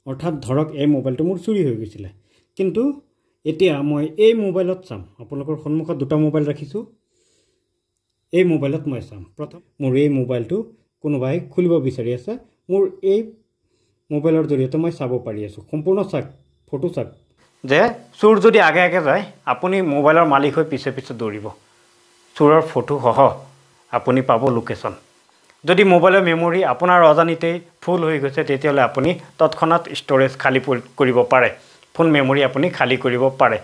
অৰ্থাৎ ধৰক এই মোবাইলটো মোৰ চুৰি হৈ গৈছিলে কিন্তু এতিয়া মই এই মোবাইলত চাম আপোনালোকৰ সন্মুখত দুটা মোবাইল ৰাখিছোঁ এই মোবাইলত মই চাম প্ৰথম মোৰ এই মোবাইলটো কোনোবাই খুলিব বিচাৰি আছে মোৰ এই মোবাইলৰ জৰিয়তে মই চাব পাৰি আছোঁ সম্পূৰ্ণ চাক ফটো চাক যে চুৰ যদি আগে আগে যায় আপুনি মোবাইলৰ মালিক হৈ পিছে পিছে দৌৰিব চুৰৰ ফটো সহ আপুনি পাব লোকেশ্যন যদি মোবাইলৰ মেমৰি আপোনাৰ অজানিতেই ফুল হৈ গৈছে তেতিয়াহ'লে আপুনি তৎক্ষণাত ষ্ট'ৰেজ খালী কৰিব পাৰে ফোন মেমৰি আপুনি খালী কৰিব পাৰে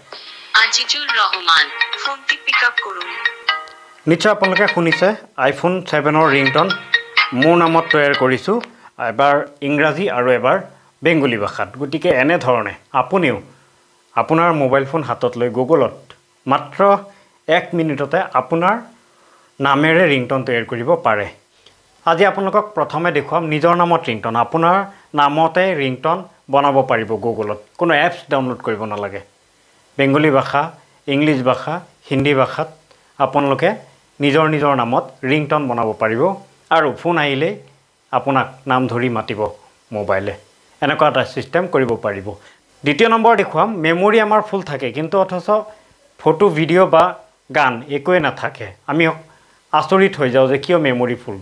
আজিজুৰ ৰহমান ফোনটি পিক আপ কৰুন নিশ্চয় আপোনালোকে শুনিছে আইফোন 7ৰ ৰিংটন মোৰ নামত তৈয়াৰ কৰিছোঁ এবাৰ ইংৰাজী আৰু এবাৰ বেংগলী ভাষাত গতিকে এনে ধৰণে আপুনিও আপোনাৰ মোবাইল ফোন হাতত লৈ গুগলত মাত্ৰ 1 মিনিটতে আপোনাৰ নামেৰে ৰিংটন তৈয়াৰ কৰিব পাৰে আজি আপোনালোকক প্ৰথমে দেখুৱাম নিজৰ নামত ৰিংটন আপোনাৰ নামতে ৰিংটন বনাব পাৰিব গুগলত কোনো এপছ ডাউনলোড কৰিব নালাগে বেংগলী ভাষা ইংলিছ ভাষা হিন্দী ভাষাত আপোনালোকে নিজৰ নিজৰ নামত ৰিংটন বনাব পাৰিব আৰু ফোন আহিলে আপোনাক নাম ধৰি মাতিব মোবাইলে এনেকুৱা এটা সিস্টেম কৰিব পাৰিব দ্বিতীয় নম্বৰ দেখুৱাম মেমৰি আমাৰ ফুল থাকে কিন্তু অথচ ফটো ভিডিও বা গান একোৱে নাথাকে আমি আচৰিত হৈ যাওঁ যে কিয় মেমৰি ফুল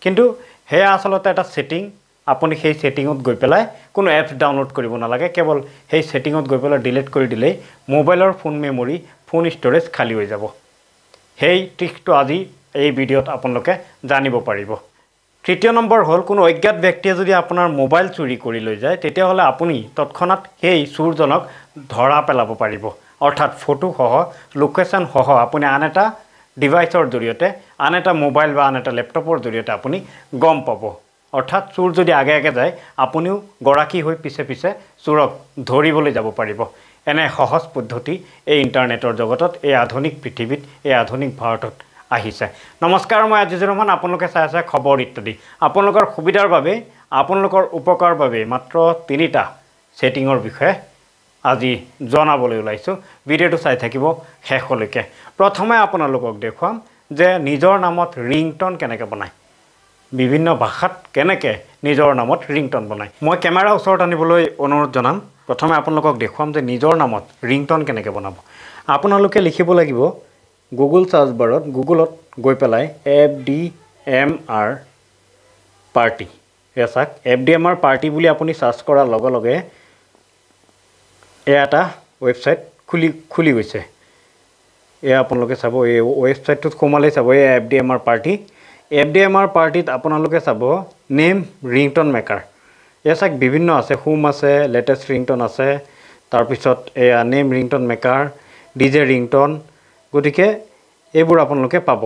কিন্তু হেয়া আসলতে এটা সেটিং আপুনি সেই সেটিংত গৈ পেলাই কোনো এপছ ডাউনলোড কৰিব নালাগে কেৱল সেই সেটিংত গৈ পেলাই ডিলিট কৰি দিলেই মোবাইলৰ ফোন মেমৰি ফোন ষ্ট'ৰেজ খালী হৈ যাব সেই ট্ৰিকটো আজি এই ভিডিঅ'ত আপোনালোকে জানিব পাৰিব তৃতীয় নম্বৰ হ'ল কোনো অজ্ঞাত ব্যক্তিয়ে যদি আপোনাৰ মোবাইল চুৰি কৰি লৈ যায় তেতিয়াহ'লে আপুনি তৎক্ষণাত সেই চুৰজনক ধৰা পেলাব পাৰিব অৰ্থাৎ ফটো সহ লোকেশ্যন সহ আপুনি আন এটা ডিভাইচৰ জৰিয়তে আন এটা মোবাইল বা আন এটা লেপটপৰ জৰিয়তে আপুনি গম পাব অৰ্থাৎ চুৰ যদি আগে আগে যায় আপুনিও গৰাকী হৈ পিছে পিছে চুৰক ধৰিবলৈ যাব পাৰিব এনে সহজ পদ্ধতি এই ইণ্টাৰনেটৰ জগতত এই আধুনিক পৃথিৱীত এই আধুনিক ভাৰতত আহিছে নমস্কাৰ মই আজিজুৰ ৰহমান আপোনালোকে চাই আছে খবৰ ইত্যাদি আপোনালোকৰ সুবিধাৰ বাবে আপোনালোকৰ উপকাৰৰ বাবে মাত্ৰ 3টা সেটিংৰ বিষয়ে আজি জনাবলৈ ওলাইছোঁ ভিডিঅ'টো চাই থাকিব শেষলৈকে প্ৰথমে আপোনালোকক দেখুৱাম যে নিজৰ নামত ৰিংটন কেনেকৈ বনায় বিভিন্ন ভাষাত কেনেকৈ নিজৰ নামত ৰিংটন বনায় মই কেমেৰা ওচৰত আনিবলৈ অনুৰোধ জনাম প্ৰথমে আপোনালোকক দেখুৱাম যে নিজৰ নামত ৰিংটন কেনেকৈ বনাব আপোনালোকে লিখিব লাগিব গুগল সাৰ্চ বাৰত গুগলত গৈ পেলাই FDMR party Esak FDMR party বুলি আপুনি সাৰ্চ কৰাৰ লগে লগে এটা ৱেবছাইট খুলি গৈছে এয়া আপোনালোকে চাব এই ৱেবছাইটটোত সোমালে চাব এই FDMR পাৰ্টি FDMR পাৰ্টিত আপোনালোকে চাব নেম ৰিংটন মেকাৰ এছাক বিভিন্ন আছে হোম আছে লেটেষ্ট ৰিংটন আছে তাৰপিছত এয়া name ringtone maker DJ ringtone গতিকে এইবোৰ আপোনালোকে পাব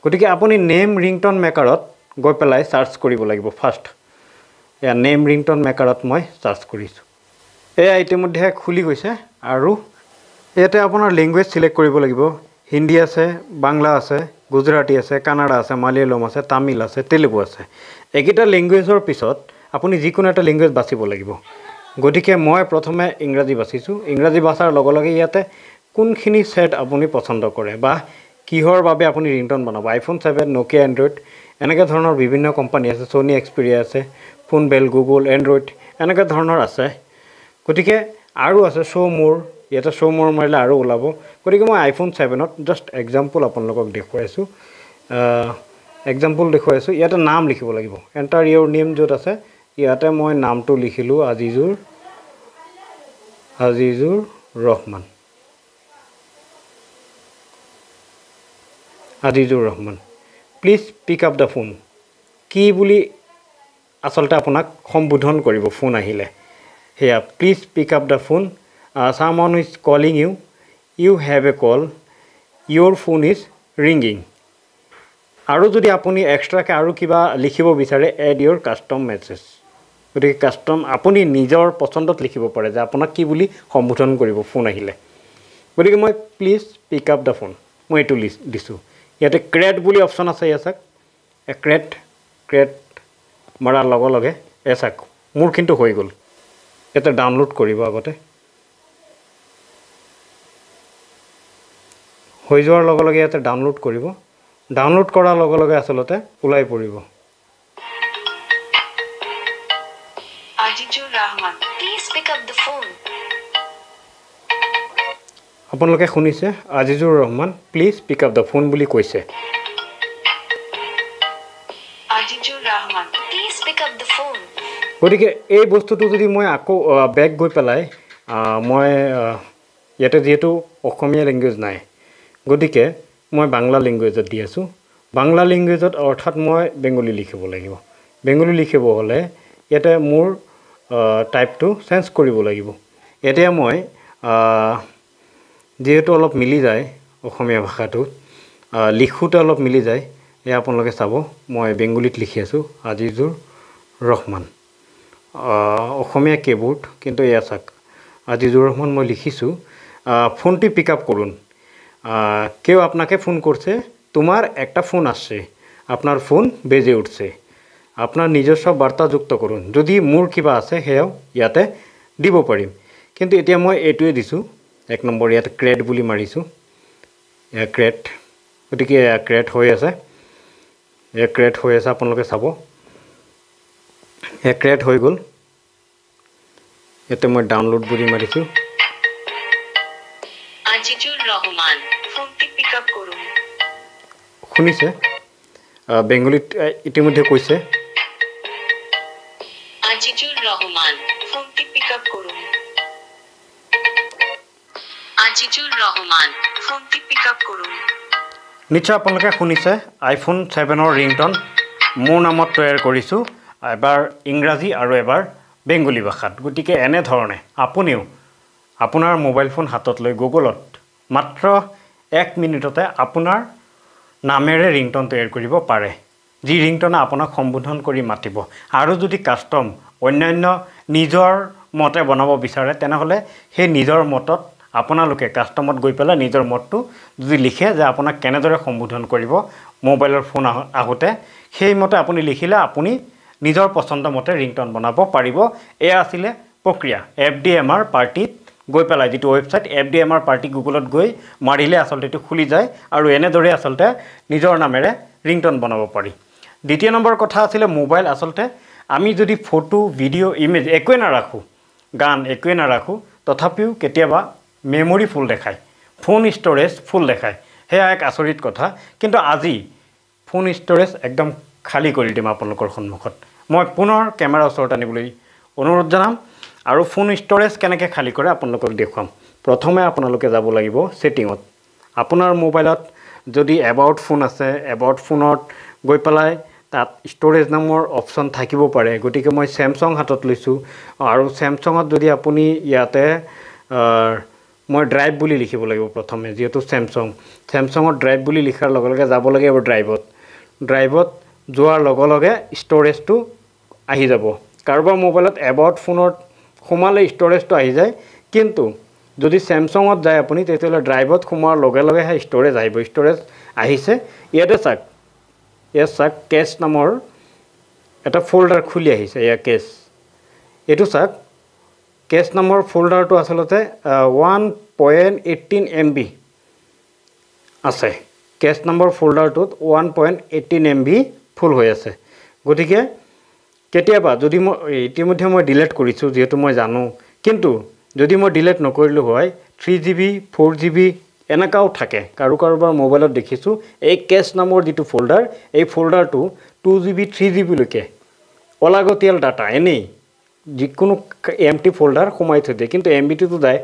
গতিকে আপুনি নেম ৰিংটন মেকাৰত গৈ পেলাই সাৰ্চ কৰিব লাগিব ফাৰ্ষ্ট এয়া নেম ৰিংটন মেকাৰত মই সাৰ্চ কৰিছোঁ এই ইতিমধ্যে খুলি গৈছে আৰু ইয়াতে আপোনাৰ লেংগুৱেজ সিলেক্ট কৰিব লাগিব হিন্দী আছে বাংলা আছে গুজৰাটী আছে কানাডা আছে মালয়ালম আছে তামিল আছে তেলেগু আছে এইকেইটা লেংগুৱেজৰ পিছত আপুনি যিকোনো এটা লেংগুৱেজ বাছিব লাগিব গতিকে মই প্ৰথমে ইংৰাজী বাছিছোঁ ইংৰাজী ভাষাৰ লগে লগে ইয়াতে কোনখিনি সেট আপুনি পছন্দ কৰে বা কিহৰ বাবে আপুনি ৰিংটন বনাব আইফোন 7 নোকিয়া এণ্ড্ৰইড এনেকৈ ধৰণৰ বিভিন্ন কোম্পানী আছে সোনি এক্সপেৰিয়া আছে ফোন বেল গুগল এণ্ড্ৰইড এনেকৈ ধৰণৰ আছে গতিকে আৰু আছে শ্ব' ইয়াতে শ্ব' মোৰ মাৰিলে আৰু ওলাব গতিকে মই আইফোন 7ত জাষ্ট এক্সাম্পল আপোনালোকক দেখুৱাইছোঁ ইয়াতে নাম লিখিব লাগিব এণ্টাৰ ইয়ৰ নেম য'ত আছে ইয়াতে মই নামটো লিখিলোঁ Azizur Rahman please pick up the phone কি বুলি আসলতে আপোনাক সম্বোধন কৰিব ফোন আহিলে হেয়া please pick up the phone someone is calling you have a call your phone is ringing আৰু যদি আপুনি এক্সট্ৰাকে আৰু কিবা লিখিব বিচাৰে এড ইয়ৰ কাষ্টম মেছেজ গতিকে কাষ্টম আপুনি নিজৰ পছন্দত লিখিব পাৰে যে আপোনাক কি বুলি সম্বোধন কৰিব ফোন আহিলে গতিকে মই please pick up the phone মই এইটো দিছোঁ ইয়াতে ক্ৰেট বুলি অপশ্যন আছে এছাক ক্ৰেট মাৰাৰ লগে লগে এছাক মোৰ কিন্তু হৈ গ'ল ইয়াতে ডাউনলোড কৰিব আগতে হৈ যোৱাৰ লগে লগে ইয়াতে ডাউনলোড কৰিব ডাউনলোড কৰাৰ লগে লগে আসলতে ওলাই পৰিব আজি Azizur Rahman Please pick up the phone. আপোনালোকে শুনিছে Azizur Rahman please pick up the phone বুলি কৈছে Azizur Rahman Please pick up the phone. গতিকে এই বস্তুটো যদি মই আকৌ বেক গৈ পেলাই মই ইয়াতে যেহেতু অসমীয়া লেংগুৱেজ নাই গতিকে মই বাংলা লেংগুৱেজত দি আছোঁ বাংলা লেংগুৱেজত অৰ্থাৎ মই বেংগলী লিখিব লাগিব বেংগলী লিখিব হ'লে ইয়াতে মোৰ টাইপটো চেঞ্জ কৰিব লাগিব এতিয়া মই যেহেতু অলপ মিলি যায় অসমীয়া ভাষাটো লিখোঁতে অলপ মিলি যায় এয়া আপোনালোকে চাব মই বেংগলীত লিখি আছোঁ আজিজুৰ ৰহমান অসমীয়া কিবোর্ড কিন্তু এয়া চাক আজিজুর রহমান মই লিখিছোঁ ফোনটি পিক আপ করুন কেউ আপনাকে ফোন করছে তোমার একটা ফোন আসছে আপনার ফোন বেজে উঠছে আপনার নিজস্ব বার্তা যুক্ত করুন যদি মোৰ কিবা আছে সেয়াও ইয়াতে দিব পাৰিম কিন্তু এতিয়া মই এইটোৱে দিছোঁ এক নম্বৰ ইয়াতে ক্ৰেড বুলি মাৰিছোঁ এয়া ক্ৰেড গতিকে এয়া ক্ৰেড হৈ আছে আপোনালোকে চাব এয়া ক্ৰেড হৈ গ'ল ইয়াতে মই ডাউনলোড বুলি মাৰিছোঁ আজিজুৰ ৰহমান ফোনটি পিক আপ কৰুন শুনিছে বেংগলীত ইতিমধ্যে কৈছে আজিজুৰ ৰহমান ফোনটি পিক আপ কৰুন আজিজুৰ ৰহমান ফোনটি পিক আপ কৰুন নিশ্চয় আপোনালোকে শুনিছে আইফোন 7ৰ ৰিংটন মোৰ নামত তৈয়াৰ কৰিছোঁ এবাৰ ইংৰাজী আৰু এবাৰ বেংগলী ভাষাত গতিকে এনেধৰণে আপুনিও আপোনাৰ মোবাইল ফোন হাতত লৈ গুগলত মাত্ৰ 1 মিনিটতে আপোনাৰ নামেৰে ৰিংটন তৈয়াৰ কৰিব পাৰে যি ৰিংটনে আপোনাক সম্বোধন কৰি মাতিব আৰু যদি কাষ্টম অন্যান্য নিজৰ মতে বনাব বিচাৰে তেনেহ'লে সেই নিজৰ মতত আপোনালোকে কাষ্টমত গৈ পেলাই নিজৰ মতটো যদি লিখে যে আপোনাক কেনেদৰে সম্বোধন কৰিব মোবাইলৰ ফোন আহোঁতে সেই মতে আপুনি লিখিলে আপুনি নিজৰ পছন্দ মতে ৰিংটন বনাব পাৰিব এয়া আছিলে প্ৰক্ৰিয়া FDMR পাৰ্টিত গৈ পেলাই যেটো ওয়েবসাইট FDMR পাৰ্টি গুগলত গৈ মাৰিলে আসলতে এটো খুলি যায় আৰু এনেদৰে আসলতে নিজৰ নামেৰে ৰিংটন বনাব পাৰি দ্বিতীয় নম্বৰ কথা আছিলে মোবাইল আসলতে আমি যদি ফটো ভিডিও ইমেজ একোৱে নাৰাখো গান একোৱে নাৰাখো তথাপিও কেতিয়াবা মেমৰি ফুল দেখায় ফোন ষ্টৰেজ ফুল দেখায় হেয়া এক আচৰিত কথা কিন্তু আজি ফোন ষ্টৰেজ একদম খালি কৰি দিম আপোনালোকৰ সন্মুখত মই পুনৰ কেমেৰা ওচৰত আনিবলৈ অনুৰোধ জনাম আৰু ফোন ষ্টৰেজ কেনেকৈ খালি কৰে আপোনালোকক দেখুৱাম প্ৰথমে আপোনালোকে যাব লাগিব সেটিংত আপোনাৰ মোবাইলত যদি এবাউট ফোন আছে এবাউট ফোনত গৈ পেলাই তাত ষ্টৰেজ নামৰ অপচন থাকিব পাৰে গতিকে মই স্যামসাং হাতত লৈছোঁ আৰু স্যামসাংত যদি আপুনি ইয়াতে মই ড্ৰাইভ বুলি লিখিব লাগিব প্ৰথমে যেহেতু স্যামসাংৰ ড্ৰাইভ বুলি লিখাৰ লগে লগে যাব লাগে ড্ৰাইভত যোৱাৰ লগে লগে ষ্টৰেজটো আহি যাব কাৰোবাৰ মোবাইলত এবাউট ফোনত সোমালে ষ্টৰেজটো আহি যায় কিন্তু যদি স্যামসাংত যায় আপুনি তেতিয়াহ'লে ড্ৰাইভত সোমোৱাৰ লগে লগে হে ষ্টৰেজ আহিব ষ্টৰেজ আহিছে ইয়াতে চাক কেছ নামৰ এটা ফোল্ডাৰ খুলি আহিছে এয়া কেছ এটো চাক কেছ নামৰ ফোল্ডাৰটো আসলতে 1.18 MB আছে কেছ নম্বৰ ফোল্ডাৰটোত 1.18 MB ফুল হৈ আছে গতিকে কেতিয়াবা যদি মই ইতিমধ্যে মই ডিলিট কৰিছোঁ যেহেতু মই জানো কিন্তু যদি মই ডিলিট নকৰিলো হয় 3GB 4GB এনেকাও থাকে কাৰোবাৰ মোবাইলত দেখিছোঁ এই কেছ নামৰ যেটো ফোল্ডাৰ এই ফোল্ডাৰটো 2GB 3GB লৈকে অলাগতিয়াল ডাটা এনেই যিকোনো এমটি ফোল্ডাৰ সোমাই থৈ দিয়ে কিন্তু এমবিটো যায়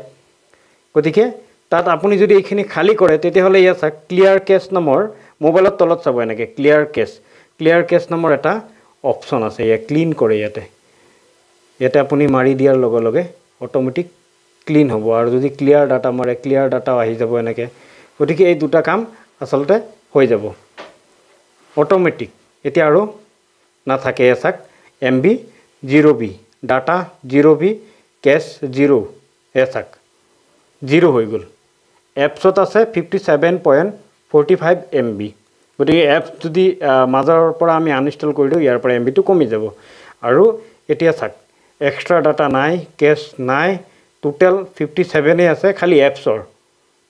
গতিকে তাত আপুনি যদি এইখিনি খালি কৰে তেতিয়াহ'লে ইয়া চাক ক্লিয়াৰ কেছ নামৰ মোবাইলত তলত চাব এনেকে ক্লিয়াৰ কেছ নামৰ এটা অপচন আছে ইয়া ক্লিন কৰে ইয়াতে আপুনি মাৰি দিয়াৰ লগে লগে অটোমেটিক ক্লিন হ'ব আৰু যদি ক্লিয়াৰ ডাটা মাৰে ক্লিয়াৰ ডাটাও আহি যাব এনেকে গতিকে এই দুটা কাম আসলতে হৈ যাব অটোমেটিক এতিয়া আৰু নাথাকে এসাক MB 0B data 0B cache 0 এসাক 0 হৈ গ'ল এপছত আছে 57.45 MB গতিকে এপছ যদি মাজৰ পৰা আমি আনইনষ্টল কৰি দিওঁ ইয়াৰ পৰা MBটো কমি যাব আৰু এতিয়া চাক এক্সট্ৰা ডাটা নাই কেছ নাই টোটাল 57 আছে খালি এপছৰ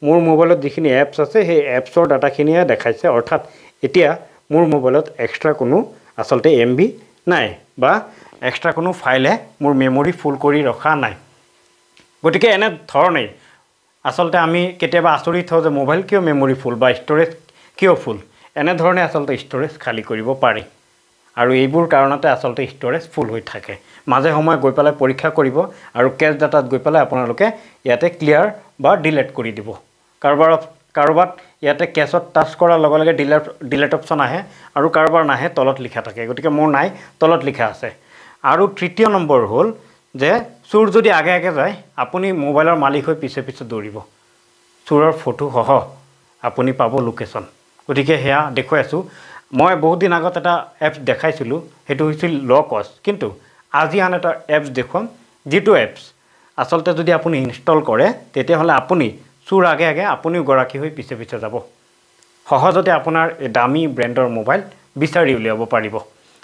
মোৰ মোবাইলত যিখিনি এপছ আছে সেই এপছৰ ডাটাখিনিয়ে দেখাইছে অৰ্থাৎ এতিয়া মোৰ মোবাইলত এক্সট্ৰা কোনো আসলতে MB নাই বা এক্সট্ৰা কোনো ফাইলে মোৰ মেমৰি ফুল কৰি ৰখা নাই গতিকে এনে ধৰণেই আচলতে আমি কেতিয়াবা আচৰিত হওঁ যে মোবাইল কিয় মেমৰি ফুল বা ষ্ট'ৰেজ কিয় ফুল এনেধৰণে আচলতে ষ্ট'ৰেজ খালী কৰিব পাৰি আৰু এইবোৰ কাৰণতে আচলতে ষ্ট'ৰেজ ফুল হৈ থাকে মাজে সময়ে গৈ পেলাই পৰীক্ষা কৰিব আৰু কেছ ডাটাত গৈ পেলাই আপোনালোকে ইয়াতে ক্লিয়াৰ বা ডিলেট কৰি দিব কাৰোবাত ইয়াতে কেছত টাচ কৰাৰ লগে লগে ডিলেট অপশ্যন আহে আৰু কাৰোবাৰ নাহে তলত লিখা থাকে গতিকে মোৰ নাই তলত লিখা আছে আৰু তৃতীয় নম্বৰ হ'ল যে চোৰ যদি আগে আগে যায় আপুনি মোবাইলৰ মালিক হৈ পিছে পিছে দৌৰিব চোৰৰ ফটো সহ আপুনি পাব লোকেশ্যন গতিকে সেয়া দেখুৱাই আছোঁ মই বহুত দিন আগত এটা এপছ দেখাইছিলোঁ সেইটো হৈছিল ল' কষ্ট কিন্তু আজি আন এটা এপছ দেখুৱাম যিটো এপছ আচলতে যদি আপুনি ইনষ্টল কৰে তেতিয়াহ'লে আপুনি চোৰ আগে আগে আপুনিও গৰাকী হৈ পিছে পিছে যাব সহজতে আপোনাৰ এই দামী ব্ৰেণ্ডৰ মোবাইল বিচাৰি উলিয়াব পাৰিব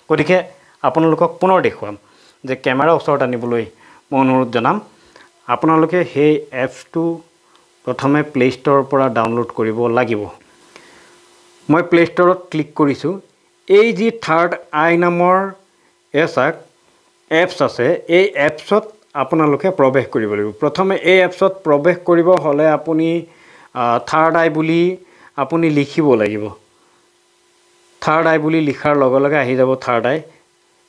গতিকে আপোনালোকক পুনৰ দেখুৱাম যে কেমেৰা ওচৰত আনিবলৈ মই অনুৰোধ জনাম আপোনালোকে সেই এপছটো প্ৰথমে প্লে ষ্ট'ৰৰ পৰা ডাউনলোড কৰিব লাগিব মই প্লে ষ্ট'ৰত ক্লিক কৰিছোঁ এই যি থাৰ্ড আই নামৰ এপছ আছে এই এপছত আপোনালোকে প্ৰৱেশ কৰিব লাগিব প্ৰথমে এই এপছত প্ৰৱেশ কৰিব হ'লে আপুনি থাৰ্ড আই বুলি আপুনি লিখিব লাগিব থাৰ্ড আই বুলি লিখাৰ লগে লগে আহি যাব থাৰ্ড আই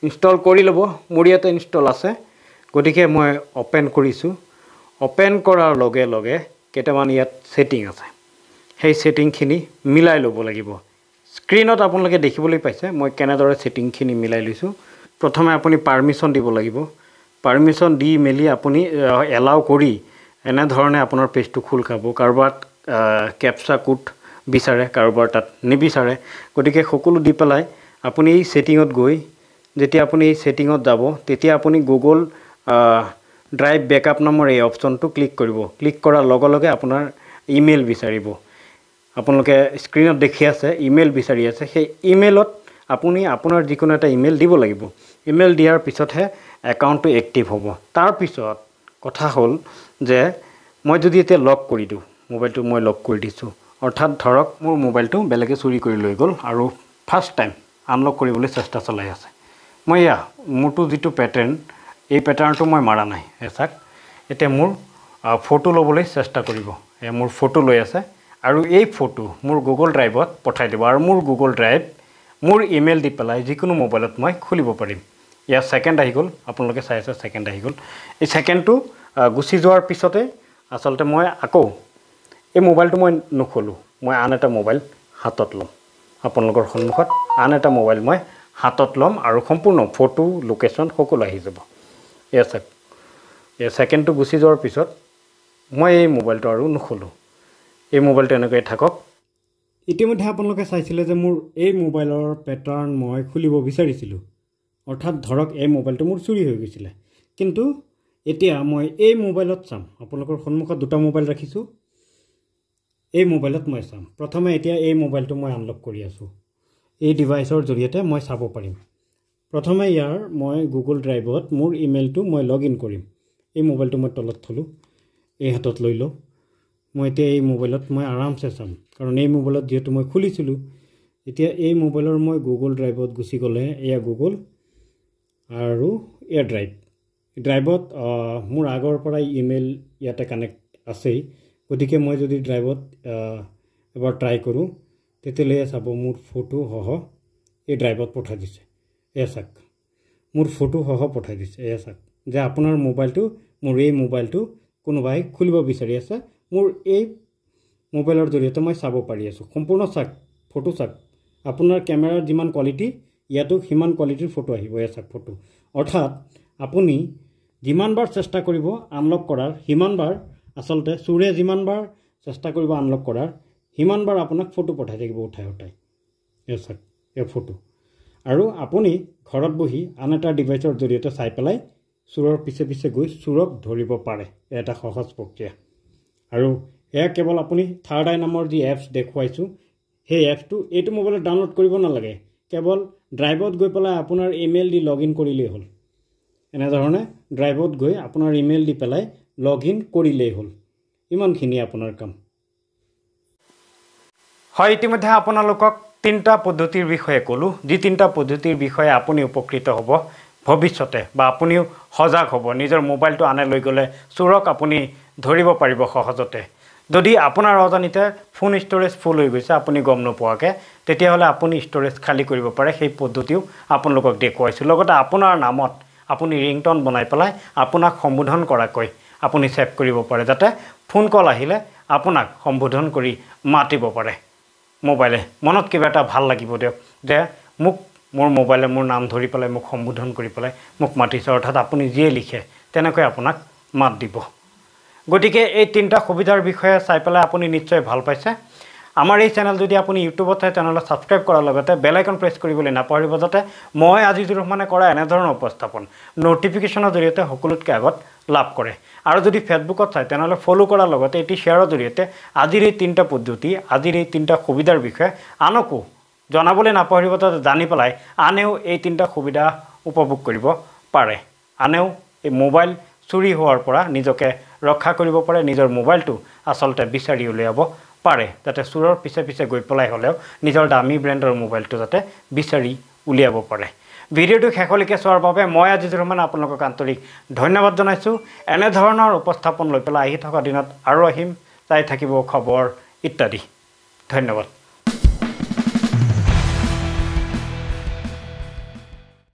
ইনষ্টল কৰি ল'ব মোৰ ইয়াতে ইনষ্টল আছে গতিকে মই অ'পেন কৰিছোঁ অ'পেন কৰাৰ লগে লগে কেইটামান ইয়াত ছেটিং আছে সেই ছেটিংখিনি মিলাই ল'ব লাগিব স্ক্ৰীনত আপোনালোকে দেখিবলৈ পাইছে মই কেনেদৰে ছেটিংখিনি মিলাই লৈছোঁ প্ৰথমে আপুনি পাৰ্মিশ্যন দিব লাগিব পাৰ্মিশ্যন দি মেলি আপুনি এলাউ কৰি এনেধৰণে আপোনাৰ পেজটো খোল খাব কাৰোবাত কেপচা কোড বিচাৰে কাৰোবাৰ তাত নিবিচাৰে গতিকে সকলো দি পেলাই আপুনি এই ছেটিঙত গৈ যেতিয়া আপুনি এই ছেটিঙত যাব তেতিয়া আপুনি গুগল ড্ৰাইভ বেকআপ নামৰ এই অপশ্যনটো ক্লিক কৰিব ক্লিক কৰাৰ লগে লগে আপোনাৰ ইমেইল বিচাৰিব আপোনালোকে স্ক্ৰীনত দেখি আছে ইমেইল বিচাৰি আছে সেই ইমেইলত আপুনি আপোনাৰ যিকোনো এটা ইমেইল দিব লাগিব ইমেইল দিয়াৰ পিছতহে একাউণ্টটো এক্টিভ হ'ব তাৰপিছত কথা হ'ল যে মই যদি এতিয়া লক কৰি দিওঁ মোবাইলটো মই লক কৰি দিছোঁ অৰ্থাৎ ধৰক মোৰ মোবাইলটো বেলেগে চুৰি কৰি লৈ গ'ল আৰু ফাৰ্ষ্ট টাইম আনলক কৰিবলৈ চেষ্টা চলাই আছে মই এয়া মোৰটো যিটো পেটাৰ্ণ এই পেটাৰ্ণটো মই মাৰা নাই এচাক এতিয়া মোৰ ফটো ল'বলৈ চেষ্টা কৰিব এয়া মোৰ ফটো লৈ আছে আৰু এই ফটো মোৰ গুগল ড্ৰাইভত পঠাই দিব আৰু মোৰ গুগল ড্ৰাইভ মোৰ ইমেইল দি পেলাই যিকোনো মোবাইলত মই খুলিব পাৰিম ইয়াৰ ছেকেণ্ড আহি গ'ল আপোনালোকে চাই আছে ছেকেণ্ড আহি গ'ল এই ছেকেণ্ডটো গুচি যোৱাৰ পিছতে আচলতে মই আকৌ এই মোবাইলটো মই নুখোলোঁ মই আন এটা মোবাইল হাতত ল'ম আপোনালোকৰ সন্মুখত আন এটা মোবাইল মই হাতত ল'ম আৰু সম্পূৰ্ণ ফটো লোকেশ্যন সকলো আহি যাব এয়া চাওক এই ছেকেণ্ডটো গুচি যোৱাৰ পিছত মই এই মোবাইলটো আৰু নুখোলোঁ এই মোবাইলটো এনেকৈ থাকক ইতিমধ্যে আপোনালোকে চাইছিলে যে মোৰ এই মোবাইলৰ পেটাৰ্ণ মই খুলিব বিচাৰিছিলোঁ অৰ্থাৎ ধৰক এই মোবাইলটো মোৰ চুৰি হৈ গৈছিলে কিন্তু এতিয়া মই এই মোবাইলত চাম আপোনালোকৰ সন্মুখত দুটা মোবাইল ৰাখিছোঁ এই মোবাইলত মই চাম প্ৰথমে এতিয়া এই মোবাইলটো মই আনলক কৰি আছোঁ এই ডিভাইচৰ জৰিয়তে মই চাব পাৰিম প্ৰথমে ইয়াৰ মই গুগল ড্ৰাইভত মোৰ ইমেইলটো মই লগ ইন কৰিম এই মোবাইলটো মই তলত থলোঁ এই হাতত লৈ লওঁ মই এতিয়া এই মোবাইলত মই আৰামছে চাম কাৰণ এই মোবাইলত যিহেতু মই খুলিছিলোঁ এতিয়া এই মোবাইলৰ মই গুগল ড্ৰাইভত গুচি গ'লে এয়া গুগল আৰু এয়া ড্ৰাইভত মোৰ আগৰ পৰাই ইমেইল ইয়াতে কানেক্ট আছেই গতিকে মই যদি ড্ৰাইভত এবাৰ ট্ৰাই কৰোঁ তেতিয়াহ'লে চাব মোৰ ফটো সহ এই ড্ৰাইভত পঠাই দিছে এয়া চাওক মোৰ ফটো সহ পঠাই দিছে এয়া চাওক যে আপোনাৰ মোবাইলটো মোৰ এই মোবাইলটো কোনোবাই খুলিব বিচাৰি আছে মোৰ এই মোবাইলৰ জৰিয়তে মই চাব পাৰি আছোঁ সম্পূৰ্ণ চাওক ফটো চাওক আপোনাৰ কেমেৰাৰ যিমান কোৱালিটি ইয়াতো সিমান কোৱালিটিৰ ফটো আহিব এয়া চাওক ফটো অৰ্থাৎ আপুনি যিমানবাৰ চেষ্টা কৰিব আনলক কৰাৰ সিমানবাৰ আচলতে চোৰে যিমানবাৰ চেষ্টা কৰিব আনলক কৰাৰ সিমানবাৰ আপোনাক ফটো পঠাই থাকিব উঠাই এয়া চাওক এই ফটো আৰু আপুনি ঘৰত বহি আন এটা ডিভাইচৰ জৰিয়তে চাই পেলাই চোৰৰ পিছে পিছে গৈ চোৰক ধৰিব পাৰে এটা সহজ প্ৰক্ৰিয়া আৰু এয়া কেৱল আপুনি থাৰ্ড আই নামৰ যি এপছ দেখুৱাইছোঁ সেই এপছটো এইটো মোবাইলত ডাউনলোড কৰিব নালাগে কেৱল ড্ৰাইভত গৈ পেলাই আপোনাৰ ইমেইল দি লগ ইন কৰিলেই হ'ল এনেধৰণে ড্ৰাইভত গৈ আপোনাৰ ইমেইল দি পেলাই লগ ইন কৰিলেই হ'ল ইমানখিনি আপোনাৰ কাম হয় ইতিমধ্যে আপোনালোকক তিনিটা পদ্ধতিৰ বিষয়ে ক'লোঁ যি তিনিটা পদ্ধতিৰ বিষয়ে আপুনি উপকৃত হ'ব ভৱিষ্যতে বা আপুনিও সজাগ হ'ব নিজৰ মোবাইলটো আনে লৈ গ'লে চোৰক আপুনি ধৰিব পাৰিব সহজতে যদি আপোনাৰ অজানিতে ফোন ষ্ট'ৰেজ ফুল হৈ গৈছে আপুনি গম নোপোৱাকৈ তেতিয়াহ'লে আপুনি ষ্ট'ৰেজ খালী কৰিব পাৰে সেই পদ্ধতিও আপোনালোকক দেখুৱাইছোঁ লগতে আপোনাৰ নামত আপুনি ৰিংটন বনাই পেলাই আপোনাক সম্বোধন কৰাকৈ আপুনি ছেভ কৰিব পাৰে যাতে ফোন কল আহিলে আপোনাক সম্বোধন কৰি মাতিব পাৰে মোবাইলে মনত কিবা এটা ভাল লাগিব দিয়ক যে মোক মোৰ মোবাইলে মোৰ নাম ধৰি পেলাই মোক সম্বোধন কৰি পেলাই মোক মাতিছে অৰ্থাৎ আপুনি যিয়ে লিখে তেনেকৈ আপোনাক মাত দিব গতিকে এই তিনিটা সুবিধাৰ বিষয়ে চাই পেলাই আপুনি নিশ্চয় ভাল পাইছে আমাৰ এই চেনেল যদি আপুনি ইউটিউবত চাই তেনেহ'লে ছাবস্ক্ৰাইব কৰাৰ লগতে বেল আইকন প্ৰেছ কৰিবলৈ নাপাহৰিব যাতে মই আজিজুৰ ৰহমানে কৰা এনেধৰণৰ উপস্থাপন ন'টিফিকেশ্যনৰ জৰিয়তে সকলোতকৈ আগত লাভ কৰে আৰু যদি ফেচবুকত চাই তেনেহ'লে ফ'ল' কৰাৰ লগতে এটি শ্বেয়াৰৰ জৰিয়তে আজিৰ এই তিনিটা পদ্ধতি আজিৰ এই তিনিটা সুবিধাৰ বিষয়ে আনকো জনাবলৈ নাপাহৰিব যাতে জানি পেলাই আনেও এই তিনিটা সুবিধা উপভোগ কৰিব পাৰে আনেও এই মোবাইল চুৰি হোৱাৰ পৰা নিজকে ৰক্ষা কৰিব পাৰে নিজৰ মোবাইলটো আচলতে বিচাৰি উলিয়াব পাৰে যাতে চোৰৰ পিছে পিছে গৈ পেলাই হ'লেও নিজৰ দামী ব্ৰেণ্ডৰ মোবাইলটো যাতে বিচাৰি উলিয়াব পাৰে ভিডিঅ'টো শেষলৈকে চোৱাৰ বাবে মই আজিজুৰ ৰহমান আপোনালোকক আন্তৰিক ধন্যবাদ জনাইছোঁ এনেধৰণৰ উপস্থাপন লৈ পেলাই আহি থকা দিনত আৰু আহিম চাই থাকিব খবৰ ইত্যাদি ধন্যবাদ